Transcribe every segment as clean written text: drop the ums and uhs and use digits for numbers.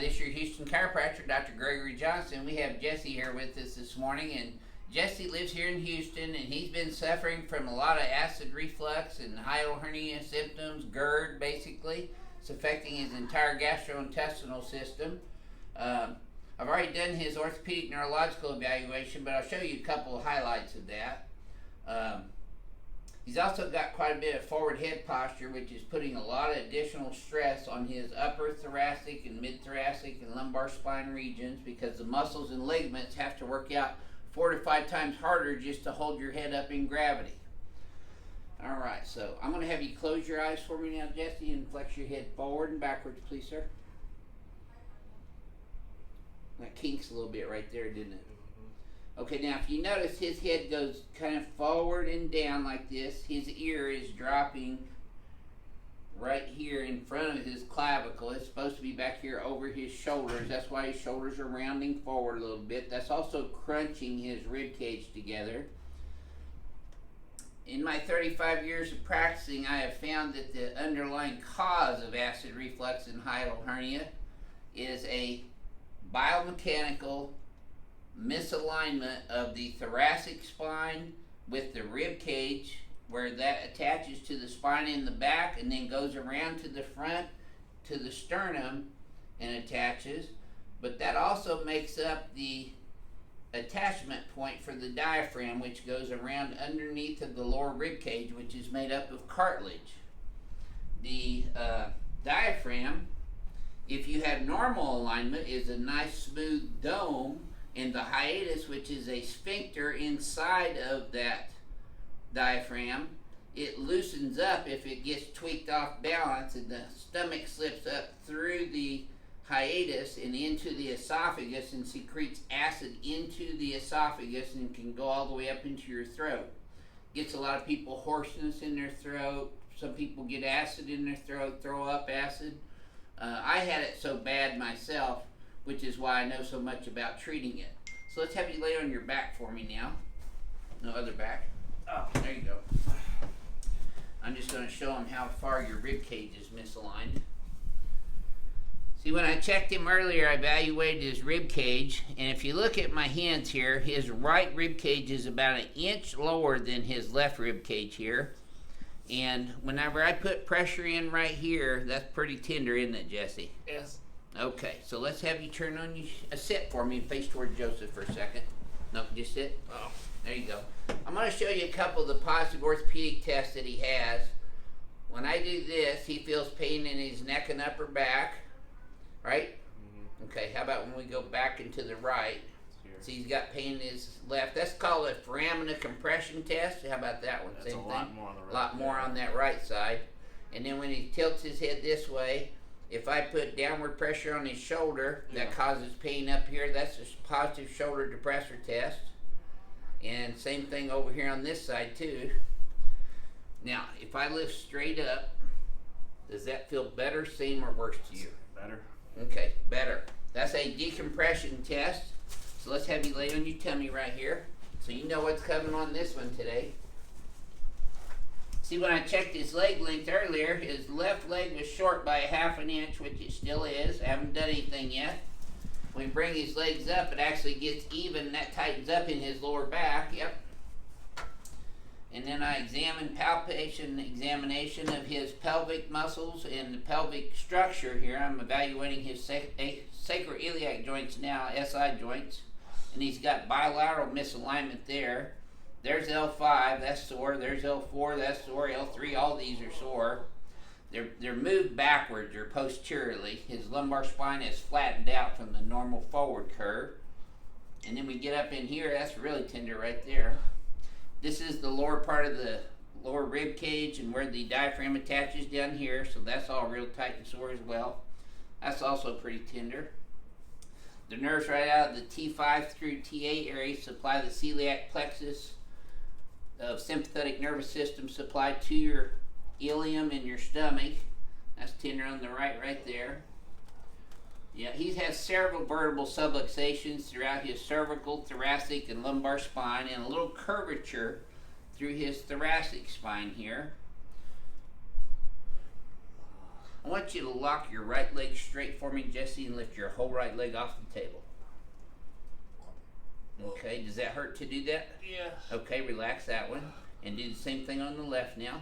this is your Houston chiropractor, Dr. Gregory Johnson. We have Jesse here with us this morning, and Jesse lives here in Houston, and he's been suffering from a lot of acid reflux and hiatal hernia symptoms, GERD basically. It's affecting his entire gastrointestinal system. I've already done his orthopedic neurological evaluation, but I'll show you a couple of highlights of that. He's also got quite a bit of forward head posture, which is putting a lot of additional stress on his upper thoracic and mid-thoracic and lumbar spine regions, because the muscles and ligaments have to work out 4 to 5 times harder just to hold your head up in gravity. All right, so I'm going to have you close your eyes for me now, Jesse, and flex your head forward and backwards, please, sir. That kinks a little bit right there, didn't it? Okay, now if you notice, his head goes kind of forward and down like this. His ear is dropping right here in front of his clavicle. It's supposed to be back here over his shoulders. That's why his shoulders are rounding forward a little bit. That's also crunching his rib cage together. In my 35 years of practicing, I have found that the underlying cause of acid reflux and hiatal hernia is a biomechanical misalignment of the thoracic spine with the rib cage, where that attaches to the spine in the back and then goes around to the front to the sternum and attaches. But that also makes up the attachment point for the diaphragm, which goes around underneath of the lower rib cage, which is made up of cartilage. The diaphragm, if you have normal alignment, is a nice smooth dome, and the hiatus, which is a sphincter inside of that diaphragm, it loosens up if it gets tweaked off balance, and the stomach slips up through the hiatus and into the esophagus and secretes acid into the esophagus and can go all the way up into your throat. Gets a lot of people hoarseness in their throat. Some people get acid in their throat, throw up acid. I had it so bad myself, which is why I know so much about treating it. So let's have you lay on your back for me now. No, other back. Oh, there you go. I'm just going to show him how far your rib cage is misaligned. See, when I checked him earlier, I evaluated his rib cage, and if you look at my hands here, his right rib cage is about 1 inch lower than his left rib cage here. And whenever I put pressure in right here, that's pretty tender, isn't it, Jesse? Yes. Okay, so let's have you turn on sit for me and face toward Joseph for a second. Nope, just sit. Oh. There you go. I'm going to show you a couple of the positive orthopedic tests that he has. When I do this, he feels pain in his neck and upper back, right? Mm-hmm. Okay, how about when we go back into the right? See, he's got pain in his left. That's called a foramina compression test. How about that one? That's same a thing. lot more on the right. A lot more on that right side. And then when he tilts his head this way, if I put downward pressure on his shoulder, that causes pain up here. That's a positive shoulder depressor test. And same thing over here on this side too. Now, if I lift straight up, does that feel better, same, or worse to you? Better. Okay, better. That's a decompression test. So let's have you lay on your tummy right here, so you know what's coming on this one today. See, when I checked his leg length earlier, his left leg was short by 1/2 inch, which it still is. I haven't done anything yet. When we bring his legs up, it actually gets even, and that tightens up in his lower back. Yep. And then I examination of his pelvic muscles and the pelvic structure here. I'm evaluating his sacroiliac joints now, SI joints, and he's got bilateral misalignment there. There's L5, that's sore. There's L4, that's sore. L3, all these are sore. They're moved backwards or posteriorly. His lumbar spine is flattened out from the normal forward curve. And then we get up in here, that's really tender right there. This is the lower part of the lower rib cage and where the diaphragm attaches down here, so that's all real tight and sore as well. That's also pretty tender. The nerves right out of the T5 through T8 area supply the celiac plexus of sympathetic nervous system supplied to your ileum in your stomach. That's tender on the right there. Yeah, he has several vertebral subluxations throughout his cervical, thoracic, and lumbar spine, and a little curvature through his thoracic spine here. I want you to lock your right leg straight for me, Jesse, and lift your whole right leg off the table. Okay, does that hurt to do that? Yeah. Okay, relax that one. And do the same thing on the left now.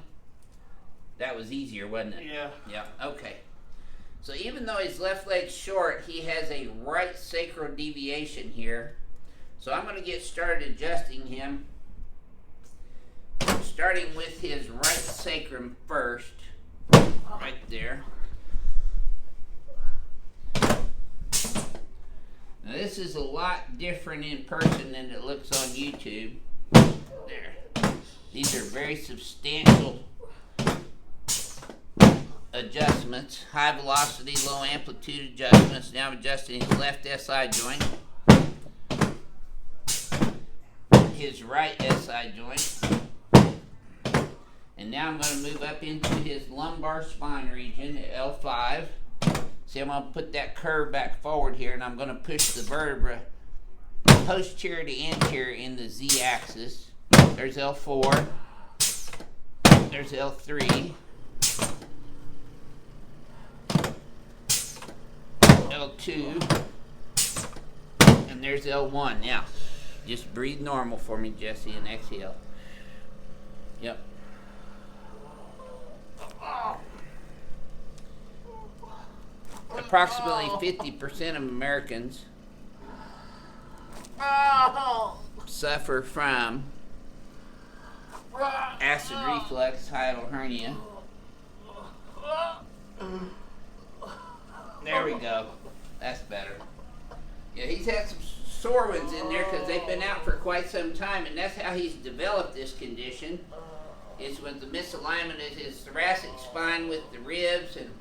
That was easier, wasn't it? Yeah. Yeah, okay. So even though his left leg's short, he has a right sacral deviation here. So I'm going to get started adjusting him, starting with his right sacrum first, right there. Now this is a lot different in person than it looks on YouTube. There. These are very substantial adjustments. High velocity, low amplitude adjustments. Now I'm adjusting his left SI joint. His right SI joint. And now I'm going to move up into his lumbar spine region at L5. See, I'm going to put that curve back forward here, and I'm going to push the vertebra posterior to anterior in the Z axis. There's L4. There's L3. L2. And there's L1. Now, just breathe normal for me, Jesse, and exhale. Yep. Approximately 50% of Americans suffer from acid reflux, hiatal hernia. There we go. That's better. Yeah, he's had some sore ones in there because they've been out for quite some time, and that's how he's developed this condition. Is with the misalignment of his thoracic spine with the ribs, and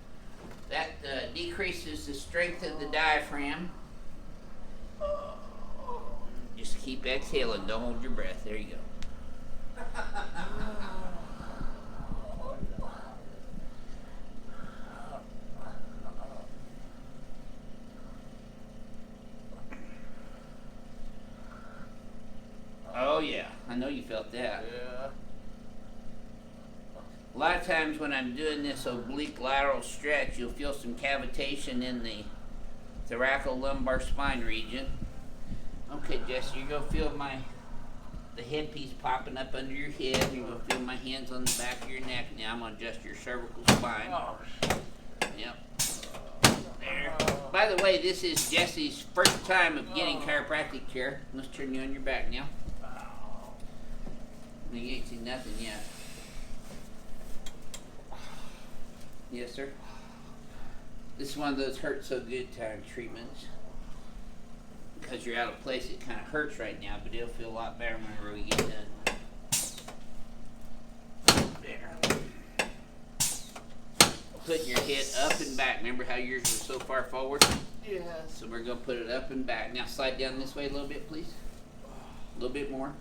that decreases the strength of the diaphragm. Just keep exhaling. Don't hold your breath. There you go. Oh yeah, I know you felt that. Yeah. A lot of times when I'm doing this oblique lateral stretch, you'll feel some cavitation in the thoracolumbar spine region. Okay, Jesse, you're going to feel the headpiece popping up under your head. You're going to feel my hands on the back of your neck. Now I'm going to adjust your cervical spine. Yep. There. By the way, this is Jesse's first time of getting chiropractic care. Let's turn you on your back now. You ain't seen nothing yet. Yes, sir. This is one of those hurt so good time treatments. Because you're out of place, it kind of hurts right now, but it'll feel a lot better whenever we get done. There. Putting your head up and back. Remember how yours was so far forward? Yeah. So we're going to put it up and back. Now slide down this way a little bit, please. A little bit more.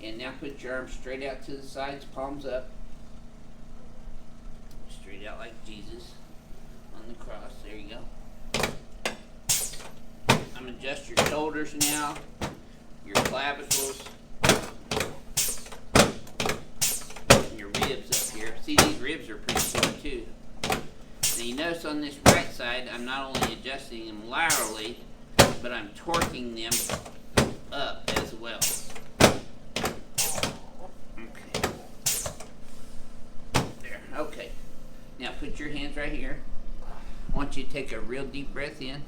And now put your arms straight out to the sides, palms up. Straight out like Jesus on the cross. There you go. I'm going to adjust your shoulders now, your clavicles, and your ribs up here. See, these ribs are pretty sore too. Now you notice on this right side, I'm not only adjusting them laterally, but I'm torquing them up as well. Okay. There. Okay. Now put your hands right here. I want you to take a real deep breath in.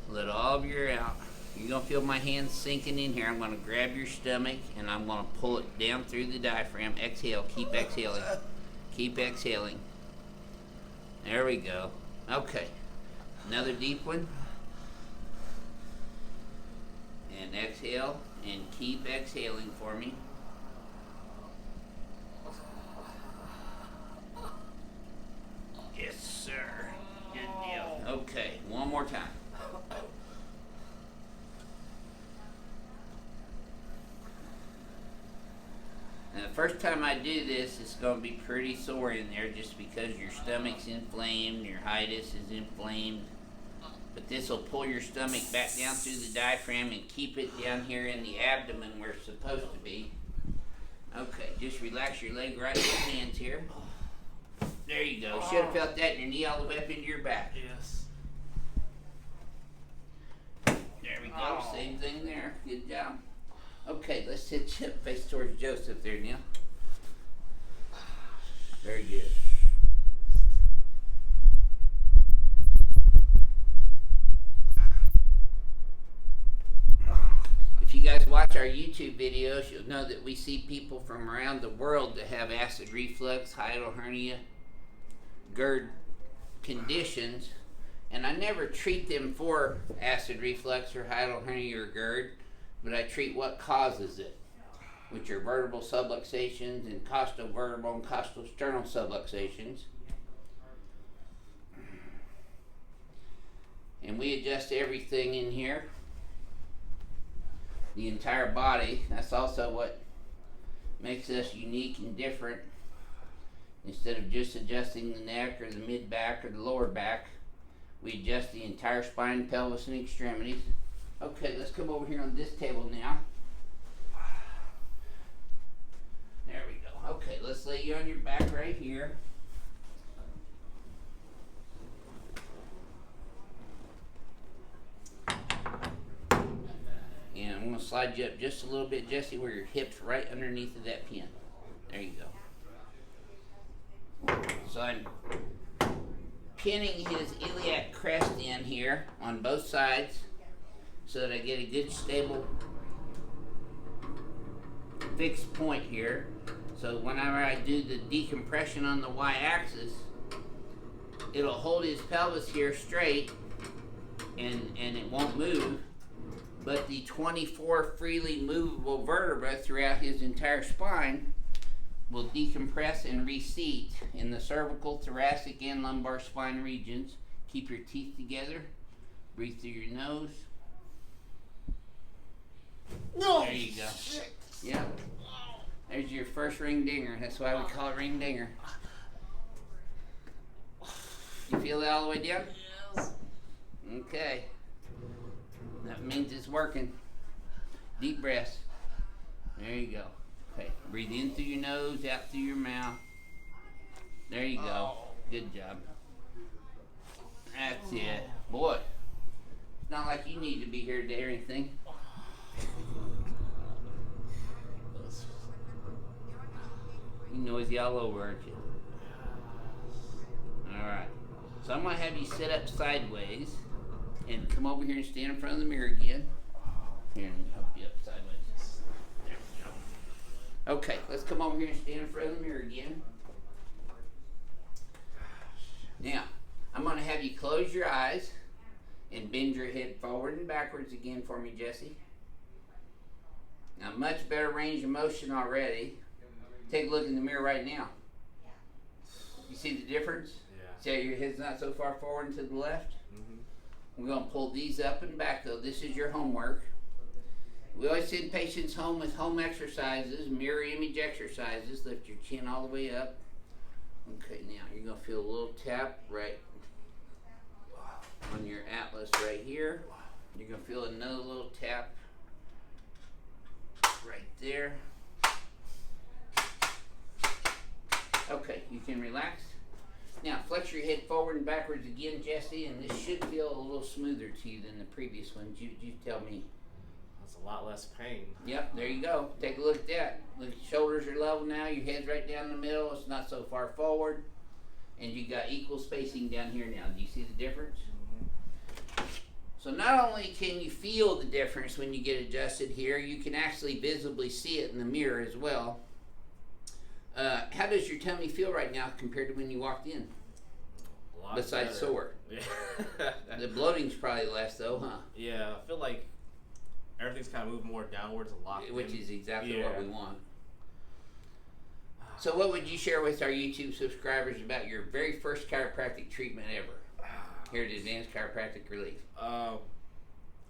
Let all of your air out. You're going to feel my hands sinking in here. I'm going to grab your stomach and I'm going to pull it down through the diaphragm. Exhale. Keep exhaling. Keep exhaling. There we go. Okay. Another deep one. And exhale. And keep exhaling for me. Yes, sir. Good deal. Okay. One more time. Now, the first time I do this, it's going to be pretty sore in there just because your stomach's inflamed, your hiatus is inflamed. But this will pull your stomach back down through the diaphragm and keep it down here in the abdomen where it's supposed to be. Okay, just relax your leg right in your hands here. There you go. Should have felt that in your knee all the way up into your back. Yes. There we go. Same thing there. Good job. Okay, let's sit face towards Joseph there, Neil. Very good. If you guys watch our YouTube videos, you'll know that we see people from around the world that have acid reflux, hiatal hernia, GERD conditions, and I never treat them for acid reflux or hiatal hernia or GERD, but I treat what causes it, which are vertebral subluxations and costovertebral and costosternal subluxations. And we adjust everything in here, the entire body. That's also what makes us unique and different. Instead of just adjusting the neck or the mid back or the lower back, we adjust the entire spine, pelvis, and extremities. Okay, let's come over here on this table now. There we go. Okay, let's lay you on your back right here. And I'm going to slide you up just a little bit, Jesse, where your hip's right underneath of that pin. There you go. So I'm pinning his iliac crest in here on both sides so that I get a good stable fixed point here. So whenever I do the decompression on the y-axis, it'll hold his pelvis here straight and it won't move. But the 24 freely movable vertebrae throughout his entire spine will decompress and reseat in the cervical, thoracic, and lumbar spine regions. Keep your teeth together. Breathe through your nose. No. There you go. Yep. There's your first ring dinger. That's why we call it ring dinger. You feel that all the way down? Yes. Okay. That means it's working. Deep breaths. There you go. Okay. Breathe in through your nose, out through your mouth. There you go. Good job. That's it. Boy, it's not like you need to be here today or anything. You noisy all over, aren't you? Alright. So I'm going to have you sit up sideways and come over here and stand in front of the mirror again. Here, let me help you up sideways. There we go. Okay, let's come over here and stand in front of the mirror again. Now, I'm going to have you close your eyes and bend your head forward and backwards again for me, Jesse. Now, much better range of motion already. Take a look in the mirror right now. You see the difference? Yeah. See how your head's not so far forward and to the left? Mm-hmm. We're going to pull these up and back, though. This is your homework. We always send patients home with home exercises, mirror image exercises. Lift your chin all the way up. Okay, now you're going to feel a little tap right on your atlas right here. You're going to feel another little tap right there. Okay, you can relax. Now, flex your head forward and backwards again, Jesse, and this should feel a little smoother to you than the previous ones. You tell me. That's a lot less pain. Yep, there you go. Take a look at that. Look, your shoulders are level now. Your head's right down the middle. It's not so far forward. And you got equal spacing down here now. Do you see the difference? Mm-hmm. So not only can you feel the difference when you get adjusted here, you can actually visibly see it in the mirror as well. How does your tummy feel right now compared to when you walked in? A lot Besides better. sore. Yeah. The bloating's probably less though, huh? Yeah, I feel like everything's kind of moving more downwards a lot. Which is exactly Yeah. what we want. So what would you share with our YouTube subscribers about your very first chiropractic treatment ever here at Advanced Chiropractic Relief? Yeah,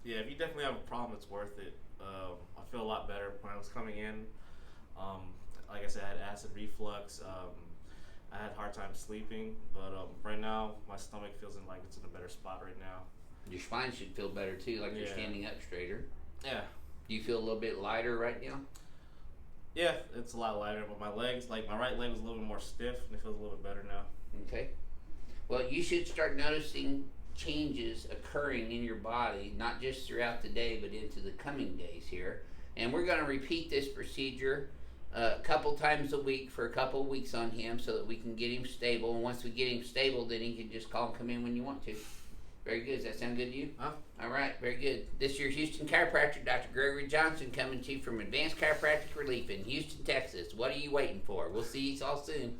if you definitely have a problem, it's worth it. I feel a lot better when I was coming in. Like I said, I had acid reflux. I had a hard time sleeping, but right now my stomach feels like it's in a better spot right now. Your spine should feel better too, like you're standing up straighter. Yeah. Do you feel a little bit lighter right now? Yeah, it's a lot lighter, but my legs, like my right leg was a little bit more stiff, and it feels a little bit better now. Okay. Well, you should start noticing changes occurring in your body, not just throughout the day, but into the coming days here. And we're going to repeat this procedure a couple times a week for a couple of weeks on him so that we can get him stable. And once we get him stable, then he can just call and come in when you want to. Very good. Does that sound good to you? Huh? All right. Very good. This is your Houston chiropractor, Dr. Gregory Johnson, coming to you from Advanced Chiropractic Relief in Houston, Texas. What are you waiting for? We'll see you all soon.